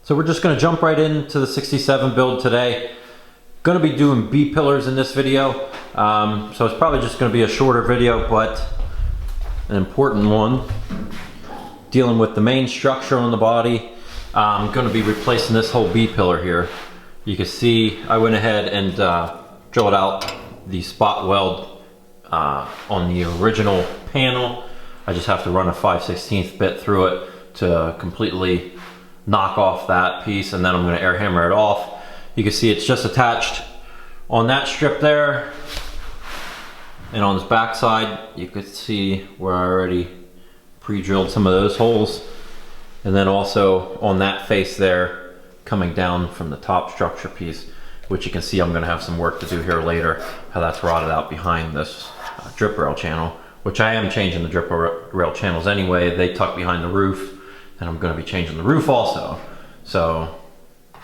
So we're just going to jump right into the 67 build today. Going to be doing B-pillars in this video. So it's probably just going to be a shorter video, but an important one. Dealing with the main structure on the body. I'm going to be replacing this whole B-pillar here. You can see I went ahead and drilled out the spot weld on the original panel. I just have to run a 5/16 bit through it to completely knock off that piece, and then I'm going to air hammer it off. You can see it's just attached on that strip there, and on this back side you could see where I already pre-drilled some of those holes, and then also on that face there coming down from the top structure piece, which you can see I'm going to have some work to do here later, how that's rotted out behind this drip rail channel, which I am changing the drip rail channels anyway. They tuck behind the roof, and I'm going to be changing the roof also. So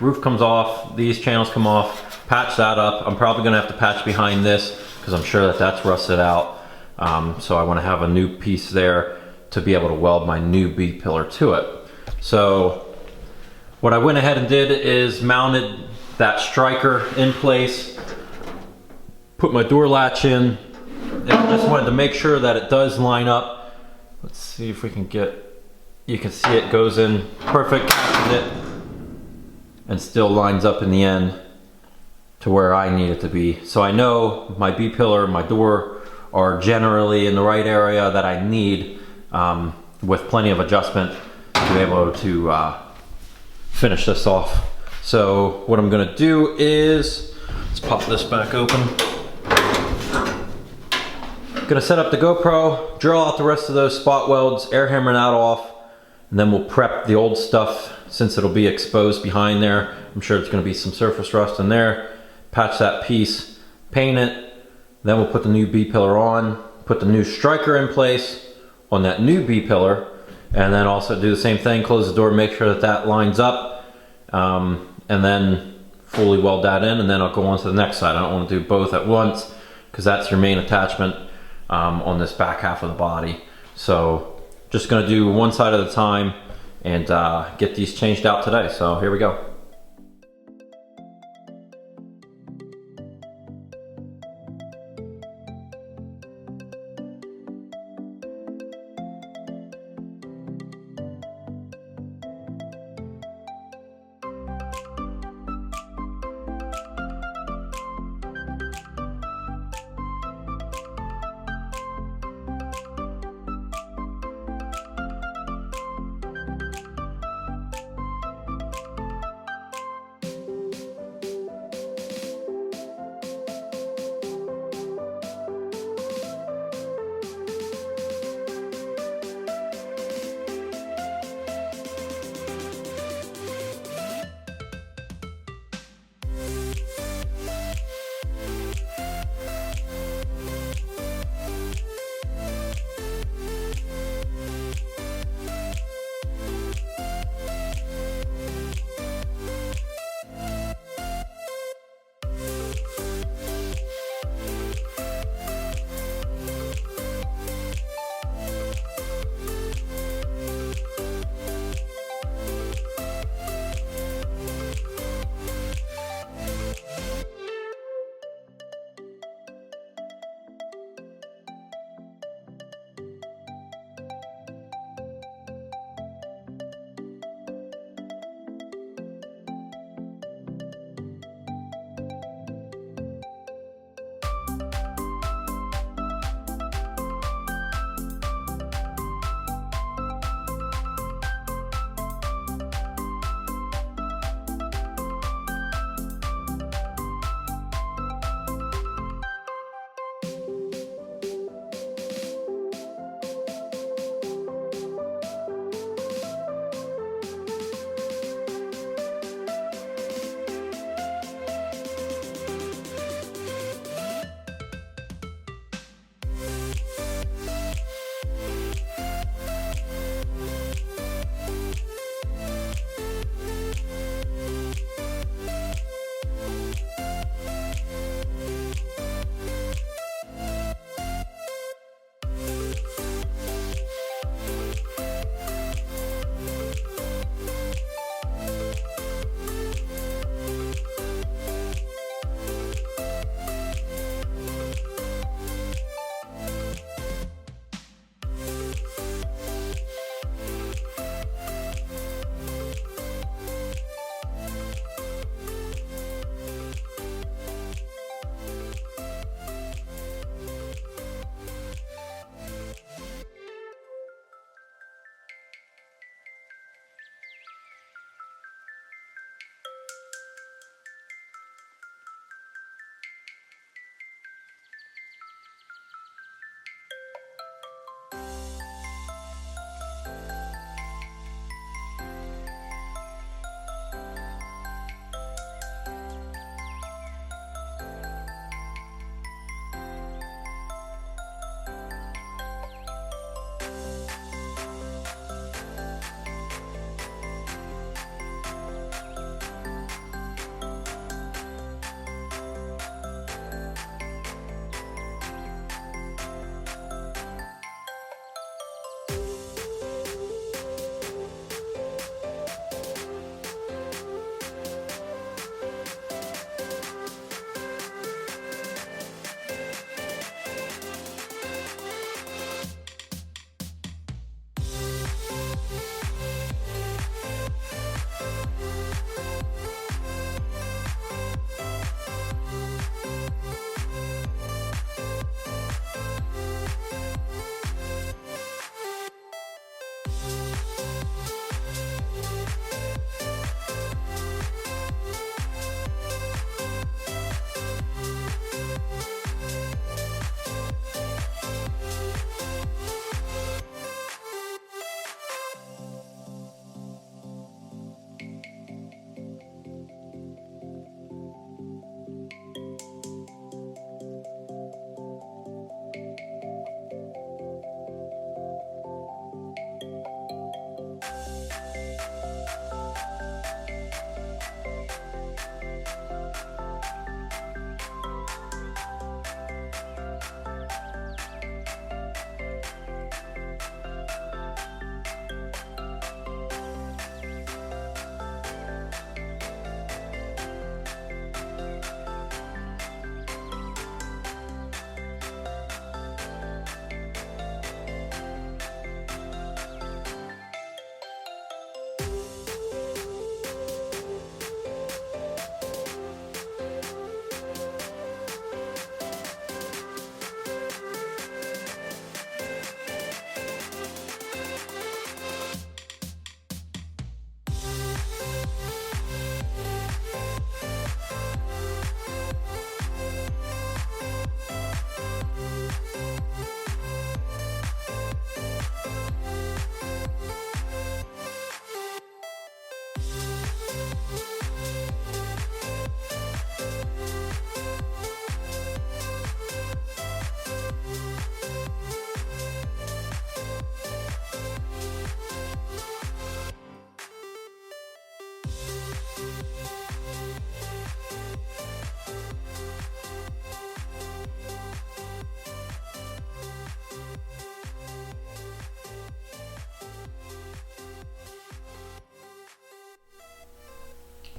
roof comes off, these channels come off, patch that up. I'm probably going to have to patch behind this because I'm sure that that's rusted out. So I want to have a new piece there to be able to weld my new B-pillar to it. So what I went ahead and did is mounted that striker in place, put my door latch in, and I just wanted to make sure that it does line up. Let's see if we can get, you can see it goes in perfect, catches it, and still lines up in the end to where I need it to be. So I know my B-pillar, my door are generally in the right area that I need, with plenty of adjustment to be able to finish this off. So what I'm gonna do is, let's pop this back open. Gonna set up the GoPro, drill out the rest of those spot welds, air hammer that off, and then we'll prep the old stuff since it'll be exposed behind there. I'm sure there's gonna be some surface rust in there. Patch that piece, paint it, then we'll put the new B-pillar on, put the new striker in place on that new B-pillar, and then also do the same thing, close the door, make sure that that lines up, and then fully weld that in, and then I'll go on to the next side. I don't want to do both at once because that's your main attachment on this back half of the body. So just going to do one side at a time and get these changed out today. So here we go.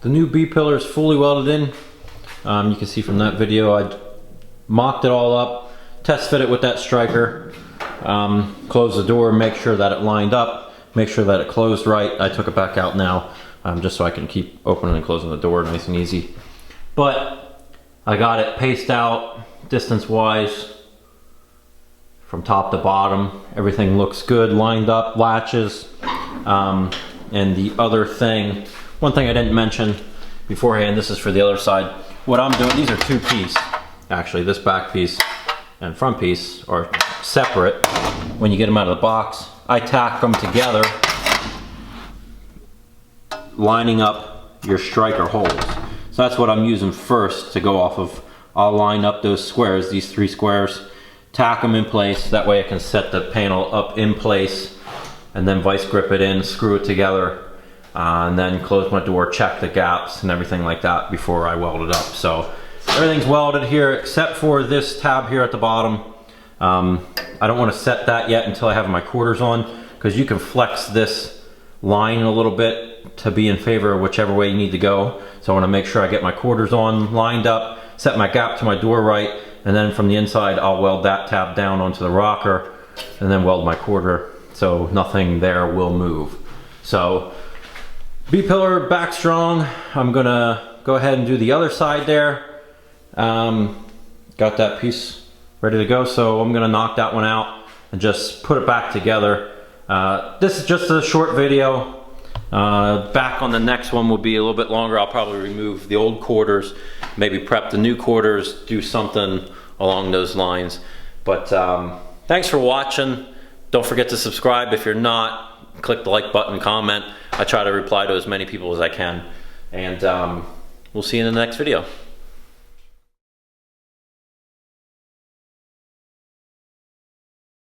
The new B-pillar is fully welded in. You can see from that video I mocked it all up, test fit it with that striker, close the door, make sure that it lined up, make sure that it closed right. I took it back out now just so I can keep opening and closing the door nice and easy. But I got it paced out distance wise from top to bottom. Everything looks good, lined up, latches. And the other thing, one thing I didn't mention beforehand, this is for the other side. What I'm doing, these are two pieces. Actually, this back piece and front piece are separate. When you get them out of the box, I tack them together, lining up your striker holes. So that's what I'm using first to go off of. I'll line up those squares, these 3 squares, tack them in place. That way I can set the panel up in place and then vice grip it in, screw it together, and then close my door, check the gaps and everything like that before I weld it up. So everything's welded here except for this tab here at the bottom. I don't want to set that yet until I have my quarters on, because you can flex this line a little bit to be in favor of whichever way you need to go. So I want to make sure I get my quarters on, lined up, set my gap to my door right, and then from the inside I'll weld that tab down onto the rocker and then weld my quarter so nothing there will move. So B-pillar back strong. I'm gonna go ahead and do the other side there. Got that piece ready to go, so I'm gonna knock that one out and just put it back together. This is just a short video. Back on the next one will be a little bit longer. I'll probably remove the old quarters, maybe prep the new quarters, do something along those lines. But thanks for watching. Don't forget to subscribe if you're not. Click the like button, comment. I try to reply to as many people as I can. And we'll see you in the next video.